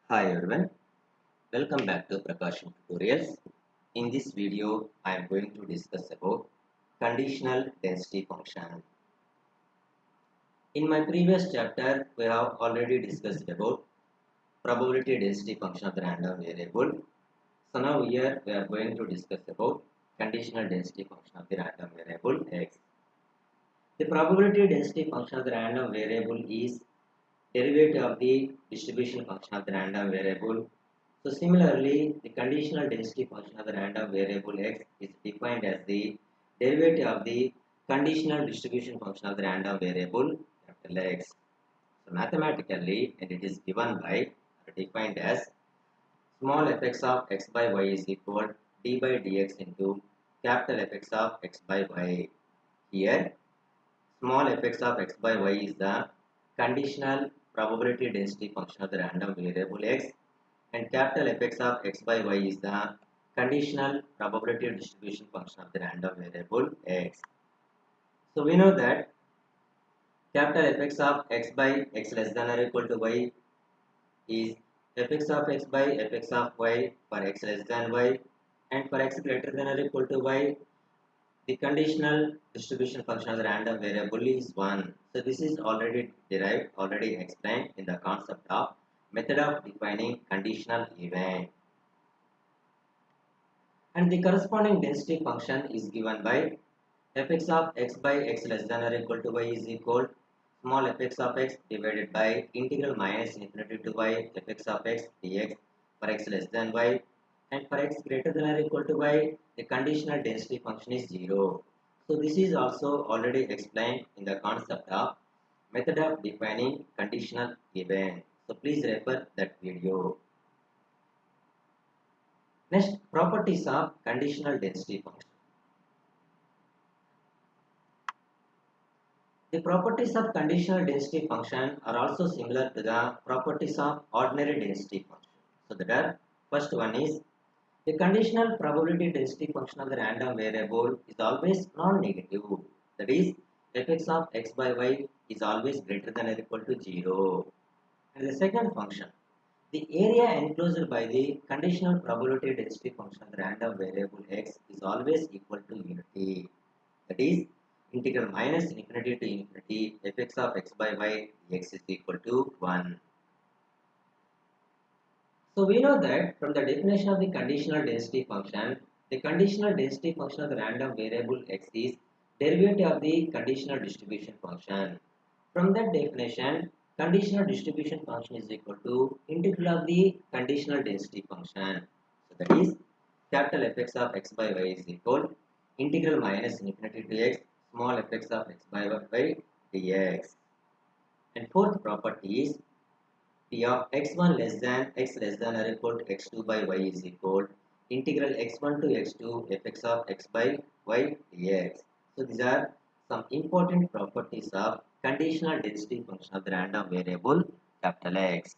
Hi everyone, welcome back to PRAKASAM tutorials. In this video, I am going to discuss about conditional density function. In my previous chapter, we have already discussed about probability density function of the random variable. So now here we are going to discuss about conditional density function of the random variable x. The probability density function of the random variable is derivative of the distribution function of the random variable. So similarly, the conditional density function of the random variable x is defined as the derivative of the conditional distribution function of the random variable capital X. So mathematically, and it is given by or defined as small fx of x by y is equal d by dx into capital fx of x by y. Here, small fx of x by y is the conditional probability density function of the random variable x, and capital fx of x by y is the conditional probability distribution function of the random variable x. So we know that capital fx of x by x less than or equal to y is fx of x by fx of y for x less than y, and for x greater than or equal to y the conditional distribution function of the random variable is 1. So this is already derived, already explained in the concept of method of defining conditional event. And the corresponding density function is given by fx of x by x less than or equal to y is equal small fx of x divided by integral minus infinity to y fx of x dx for x less than y, and for x greater than or equal to y the conditional density function is 0. So this is also already explained in the concept of method of defining conditional event. So please refer that video. Next, properties of conditional density function. The properties of conditional density function are also similar to the properties of ordinary density function. So the first one is the conditional probability density function of the random variable is always non-negative. That is, fx of x by y is always greater than or equal to 0. And the second function, the area enclosed by the conditional probability density function of the random variable x is always equal to unity. That is, integral minus infinity to infinity fx of x by y dx is equal to 1. So we know that from the definition of the conditional density function, the conditional density function of the random variable x is derivative of the conditional distribution function. From that definition, conditional distribution function is equal to integral of the conditional density function. So that is capital fx of x by y is equal integral minus infinity to x small fx of x by y dx. And fourth property is P of x1 less than x less than or equal to x2 by y is equal integral x1 to x2 fx of x by y dx. So these are some important properties of conditional density function of the random variable capital X.